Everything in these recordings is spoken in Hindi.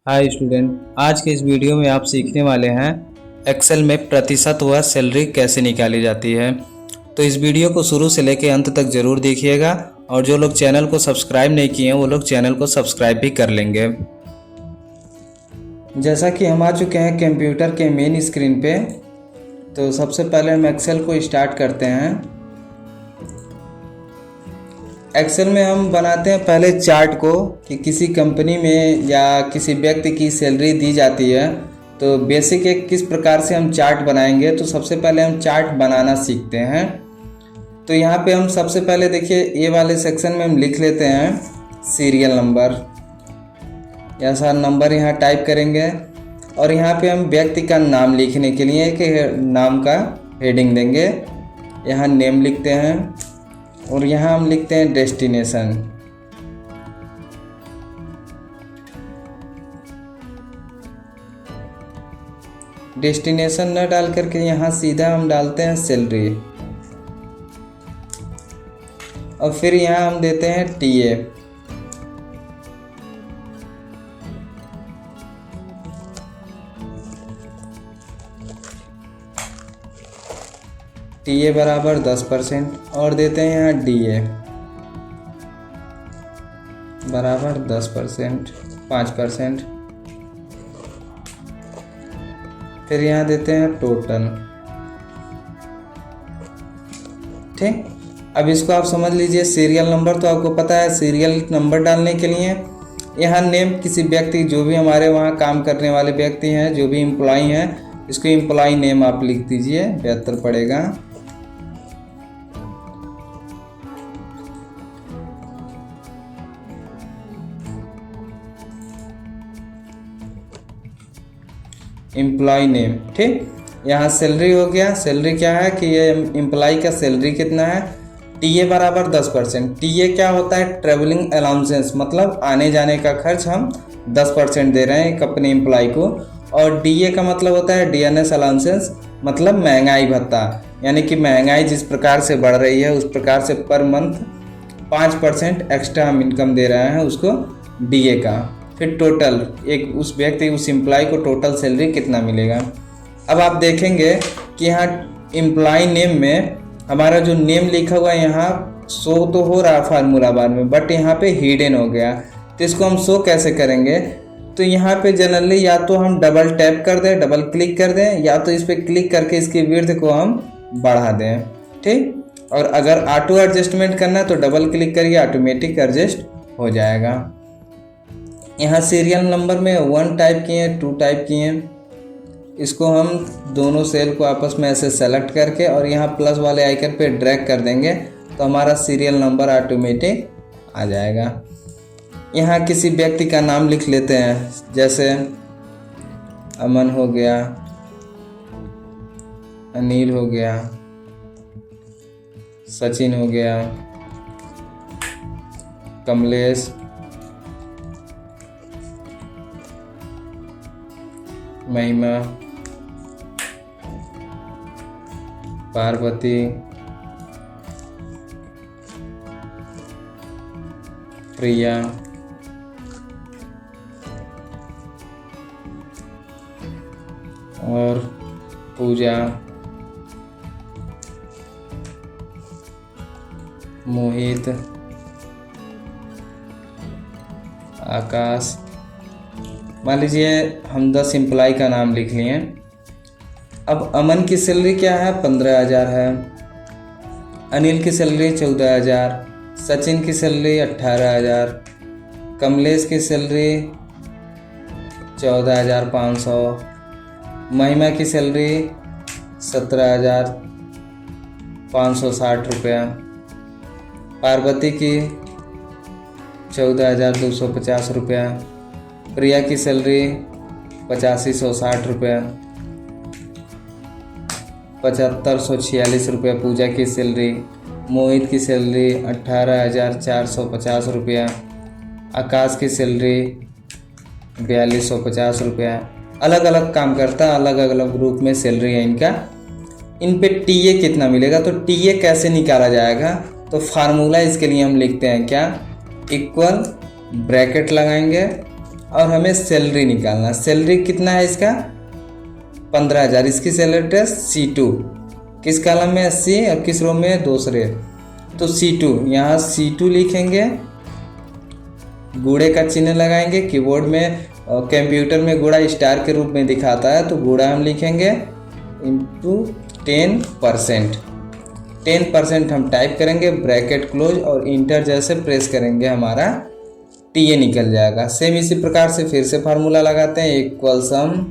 हाय स्टूडेंट, आज के इस वीडियो में आप सीखने वाले हैं एक्सेल में प्रतिशत व सैलरी कैसे निकाली जाती है। तो इस वीडियो को शुरू से लेकर अंत तक ज़रूर देखिएगा और जो लोग चैनल को सब्सक्राइब नहीं किए हैं वो लोग चैनल को सब्सक्राइब भी कर लेंगे। जैसा कि हम आ चुके हैं कंप्यूटर के मेन स्क्रीन पे, तो सबसे पहले हम एक्सेल को स्टार्ट करते हैं। एक्सेल में हम बनाते हैं पहले चार्ट को कि किसी कंपनी में या किसी व्यक्ति की सैलरी दी जाती है तो बेसिक एक किस प्रकार से हम चार्ट बनाएंगे। तो सबसे पहले हम चार्ट बनाना सीखते हैं। तो यहाँ पे हम सबसे पहले देखिए ये वाले सेक्शन में हम लिख लेते हैं सीरियल नंबर। ऐसा नंबर यहाँ टाइप करेंगे और यहाँ पे हम व्यक्ति का नाम लिखने के लिए एक नाम का हेडिंग देंगे। यहाँ नेम लिखते हैं और यहाँ हम लिखते हैं डेस्टिनेशन। डेस्टिनेशन न डाल करके यहाँ सीधा हम डालते हैं सैलरी और फिर यहाँ हम देते हैं टीए। टीए बराबर 10% और देते हैं यहाँ डीए बराबर 10%, 5%। फिर यहाँ देते हैं टोटल। ठीक, अब इसको आप समझ लीजिए। सीरियल नंबर तो आपको पता है, सीरियल नंबर डालने के लिए यहाँ नेम किसी व्यक्ति, जो भी हमारे वहाँ काम करने वाले व्यक्ति हैं, जो भी एम्प्लॉई हैं, इसको एम्प्लॉई नेम आप लिख दीजिए, बेहतर पड़ेगा। Employee name. ठीक, यहाँ सैलरी हो गया। सैलरी क्या है कि ये एम्प्लॉय का सैलरी कितना है। टीए बराबर 10%। टीए क्या होता है? ट्रेवलिंग अलाउंसेंस, मतलब आने जाने का खर्च हम 10% दे रहे हैं एक अपने एम्प्लॉय को। और डीए का मतलब होता है डीएनएस अलाउंसेंस, मतलब महंगाई भत्ता। यानी कि महंगाई जिस प्रकार से बढ़ रही है उस प्रकार से पर मंथ 5% एक्स्ट्रा हम इनकम दे रहे हैं उसको, डीए का। फिर टोटल, एक उस व्यक्ति, उस एम्प्लॉय को टोटल सैलरी कितना मिलेगा। अब आप देखेंगे कि यहाँ एम्प्लॉय नेम में हमारा जो नेम लिखा हुआ है यहाँ शो तो हो रहा है फार्मूला बार में, बट यहाँ पे हिडन हो गया। तो इसको हम शो कैसे करेंगे? तो यहाँ पे जनरली या तो हम डबल टैप कर दें, डबल क्लिक कर दें, या तो इस पर क्लिक करके इसकी विड्थ को हम बढ़ा दें। ठीक, और अगर ऑटो एडजस्टमेंट करना है तो डबल क्लिक करिए, ऑटोमेटिक एडजस्ट हो जाएगा। यहाँ सीरियल नंबर में 1 टाइप किए, 2 टाइप किए। इसको हम दोनों सेल को आपस में ऐसे सेलेक्ट करके और यहाँ प्लस वाले आइकन पे ड्रैग कर देंगे तो हमारा सीरियल नंबर ऑटोमेटिक आ जाएगा। यहाँ किसी व्यक्ति का नाम लिख लेते हैं, जैसे अमन हो गया, अनिल हो गया, सचिन हो गया, कमलेश, महिमा, पार्वती, प्रिया, और पूजा, मोहित, आकाश। मान लीजिए हम 10 एम्प्लॉय का नाम लिख लिए। अब अमन की सैलरी क्या है? 15,000 है। अनिल की सैलरी 14,000, सचिन की सैलरी 18,000, कमलेश की सैलरी 14,500, महिमा की सैलरी 17,560 रुपया, पार्वती की 14,250 रुपया, प्रिया की सैलरी 8560 रुपया, 7546 रुपया पूजा की सैलरी, मोहित की सैलरी 18,450 रुपया, आकाश की सैलरी 4250 रुपया। अलग अलग काम करता है, अलग अलग ग्रुप में सैलरी है इनका। इन पे टीए कितना मिलेगा, तो टीए कैसे निकाला जाएगा? तो फार्मूला इसके लिए हम लिखते हैं क्या, इक्वल ब्रैकेट लगाएंगे और हमें सैलरी निकालना। सैलरी कितना है इसका 15,000। इसकी सैलरी टेस्ट C2, किस कॉलम में C और किस रो में दूसरे, तो C2। यहाँ C2 लिखेंगे, गुणे का चिन्ह लगाएंगे। कीबोर्ड में कंप्यूटर में गुणा स्टार के रूप में दिखाता है, तो गुणा हम लिखेंगे इंटू 10%। 10% हम टाइप करेंगे, ब्रैकेट क्लोज और इंटर जैसे प्रेस करेंगे, हमारा TA निकल जाएगा। सेम इसी प्रकार से फिर से फार्मूला लगाते हैं, equal some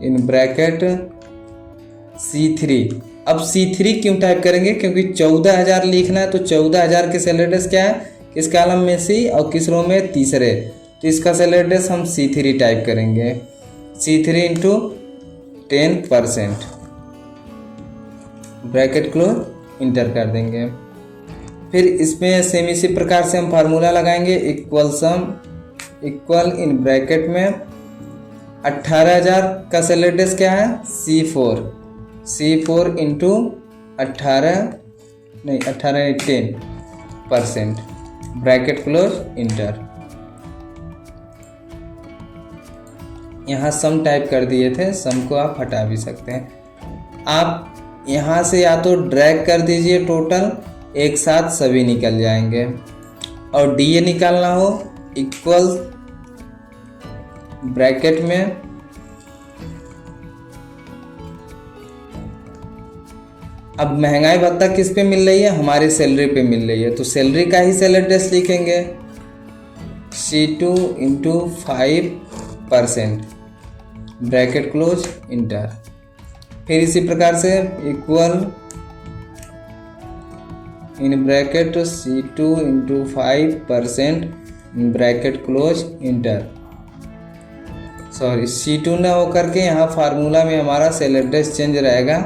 in bracket C3। अब C3 क्यों टाइप करेंगे, क्योंकि 14,000 लिखना है, तो 14,000 के सैलरी टेस्ट क्या है, किस कॉलम में C और किस रो में तीसरे, तो इसका सैलरी टेस्ट हम C3 टाइप करेंगे। C3 into 10%, bracket close inter कर देंगे। फिर इसमें सेम इसी प्रकार से हम फार्मूला लगाएंगे, equal sum equal in bracket में 18,000 का सैलरी टेस्ट क्या है C4 into 10%, bracket close inter. यहाँ सम टाइप कर दिए थे, सम को आप हटा भी सकते हैं। आप यहाँ से या तो ड्रैग कर दीजिए, टोटल एक साथ सभी निकल जाएंगे। और DA निकालना हो, इक्वल ब्रैकेट में अब महंगाई भत्ता किस पे मिल रही है, हमारी सैलरी पे मिल रही है, तो सैलरी का ही सैलरी टेस्ट लिखेंगे C2 into 5%, bracket close inter. फिर इसी प्रकार से equal in bracket C2 into 5%, bracket close inter. Sorry, C2 ना होकर के यहाँ फार्मूला में हमारा सैलरी टेस्ट चेंज रहेगा,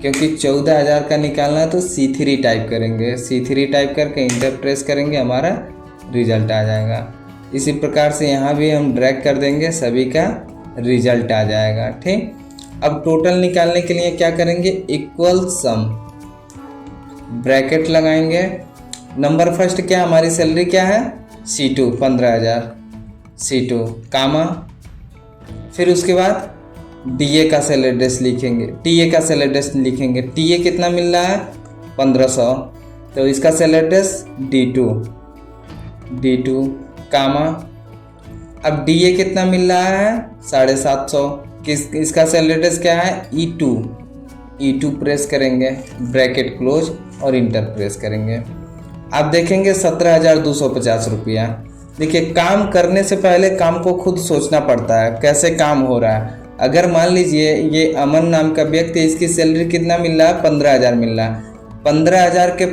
क्योंकि 14,000 का निकालना है, तो C3 टाइप करेंगे। C3 टाइप करके इंटर प्रेस करेंगे, हमारा रिजल्ट आ जाएगा। इसी प्रकार से यहाँ भी हम ड्रैग कर देंगे, सभी का रिजल्ट आ जाएगा। ठीक, अब टोटल निकालने के लिए क्या करेंगे, इक्वल सम, ब्रैकेट लगाएंगे। नंबर फर्स्ट क्या, हमारी सैलरी क्या है C2 15,000, C2 कामा, फिर उसके बाद DA का सैलरी टेस्ट लिखेंगे, TA का सैलरी टेस्ट लिखेंगे। TA कितना मिल रहा है 1500, तो इसका सैलरी टेस्ट D2 कामा। अब DA कितना मिल रहा है 750, इसका सैलरी टेस्ट क्या है E2 प्रेस करेंगे, ब्रैकेट क्लोज और इंटर प्रेस करेंगे। आप देखेंगे 17,250 रुपया। देखिए, काम करने से पहले काम को खुद सोचना पड़ता है, कैसे काम हो रहा है। अगर मान लीजिए ये अमन नाम का व्यक्ति, इसकी सैलरी कितना मिल रहा है 15,000 मिल रहा है, 15,000 के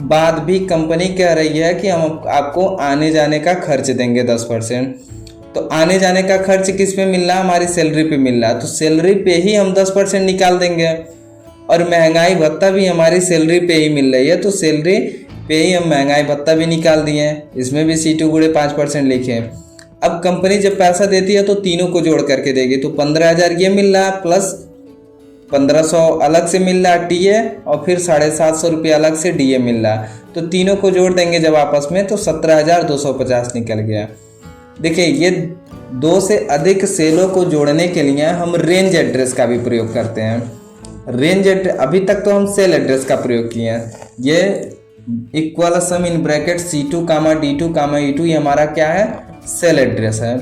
बाद भी कंपनी कह रही है कि हम आपको आने जाने का खर्च देंगे 10%, तो आने जाने का खर्च किस पे मिल रहा है, हमारी सैलरी पे मिल रहा है, तो सैलरी पे ही हम 10% निकाल देंगे। और महंगाई भत्ता भी हमारी सैलरी पे ही मिल रही है, तो सैलरी पे ही हम महंगाई भत्ता भी निकाल दिए हैं। इसमें भी C2 गुणे 5% लिखे हैं। अब कंपनी जब पैसा देती है तो तीनों को जोड़ करके देगी, तो 15,000 ये मिल रहा है, प्लस 1500 अलग से मिल रहा है TA, और फिर 750 रुपये अलग से DA मिल रहा है, तो तीनों को जोड़ देंगे जब आपस में, तो 17,250 निकल गया। देखिए, ये 2 से अधिक सेलों को जोड़ने के लिए हम रेंज एड्रेस का भी प्रयोग करते हैं। रेंज एड्रेस, अभी तक तो हम सेल एड्रेस का प्रयोग किए हैं। ये equal some in bracket C2 comma D2 comma E2, ये हमारा क्या है, सेल एड्रेस है।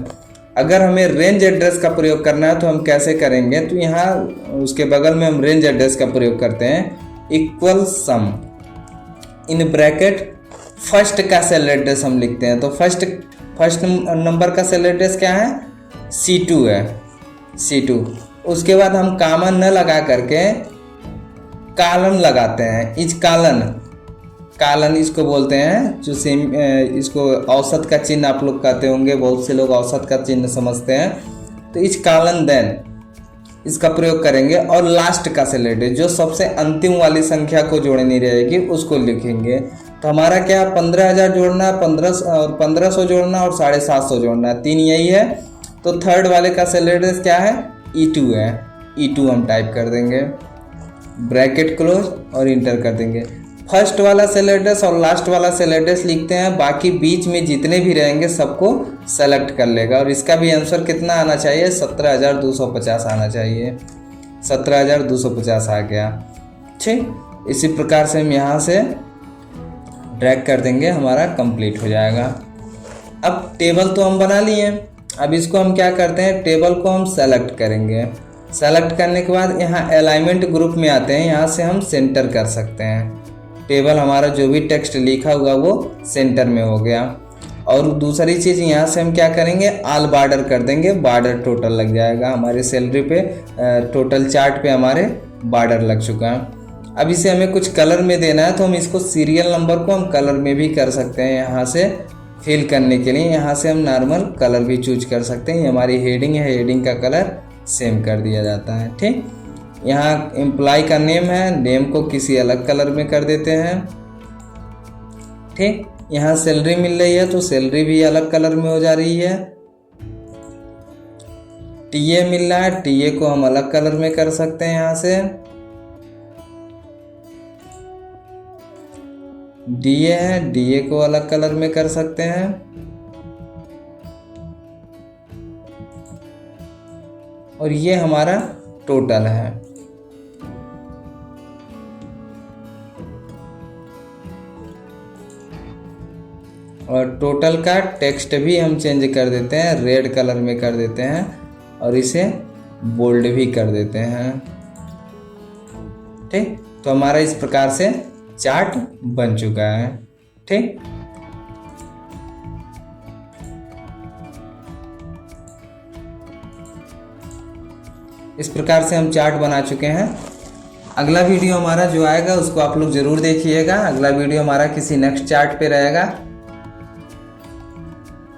अगर हमें रेंज एड्रेस का प्रयोग करना है तो हम कैसे करेंगे, तो यहाँ उसके बगल में हम रेंज एड्रेस का प्रयोग करते हैं, equal some in bracket first का सेल एड्रेस हम लिखते हैं। तो फर्स्ट नंबर का सेल एड्रेस क्या है C2 है, C2। उसके बाद हम कामा न लगा करके कॉलन लगाते हैं, इज कालन इसको बोलते हैं, जो सेम इसको औसत का चिन्ह आप लोग कहते होंगे, बहुत से लोग औसत का चिन्ह समझते हैं, तो इज कालन देन इसका प्रयोग करेंगे। और लास्ट का सेल एड्रेस, जो सबसे अंतिम वाली संख्या को जोड़नी रहेगी उसको लिखेंगे। तो हमारा क्या 15,000 जोड़ना है, 1500 जोड़ना और 750 जोड़ना है, 3 यही है। तो थर्ड वाले का सेल एड्रेस क्या है E2 है, E2 हम टाइप कर देंगे, ब्रैकेट क्लोज और इंटर कर देंगे। फर्स्ट वाला सेल एड्रेस और लास्ट वाला सेल एड्रेस लिखते हैं, बाकी बीच में जितने भी रहेंगे सबको सेलेक्ट कर लेगा। और इसका भी आंसर कितना आना चाहिए, 17,250 आना चाहिए। 17,250 आ गया। ठीक, इसी प्रकार से हम यहाँ से ड्रैग कर देंगे, हमारा कंप्लीट हो जाएगा। अब टेबल तो हम बना लिए, अब इसको हम क्या करते हैं, टेबल को हम सेलेक्ट करेंगे। सेलेक्ट करने के बाद यहाँ अलाइनमेंट ग्रुप में आते हैं, यहाँ से हम सेंटर कर सकते हैं। टेबल हमारा जो भी टेक्स्ट लिखा हुआ वो सेंटर में हो गया। और दूसरी चीज़ यहाँ से हम क्या करेंगे, आल बॉर्डर कर देंगे, बॉर्डर टोटल लग जाएगा हमारी सैलरी पे, टोटल चार्ट पे हमारे बॉर्डर लग चुका है। अब इसे हमें कुछ कलर में देना है, तो हम इसको सीरियल नंबर को हम कलर में भी कर सकते हैं। यहाँ से फिल करने के लिए यहाँ से हम नॉर्मल कलर भी चूज कर सकते हैं। ये हमारी हेडिंग है, हेडिंग का कलर सेम कर दिया जाता है। ठीक, यहाँ एम्प्लॉय का नेम है, नेम को किसी अलग कलर में कर देते हैं। ठीक, यहाँ सैलरी मिल रही है तो सैलरी भी अलग कलर में हो जा रही है। टीए मिल रहा है, टीए को हम अलग कलर में कर सकते हैं। यहाँ से डीए है, डीए को अलग कलर में कर सकते हैं। और ये हमारा टोटल है। और टोटल का टेक्स्ट भी हम चेंज कर देते हैं, रेड कलर में कर देते हैं और इसे बोल्ड भी कर देते हैं। ठीक, तो हमारा इस प्रकार से चार्ट बन चुका है। ठीक, इस प्रकार से हम चार्ट बना चुके हैं। अगला वीडियो हमारा जो आएगा उसको आप लोग ज़रूर देखिएगा। अगला वीडियो हमारा किसी नेक्स्ट चार्ट पे रहेगा।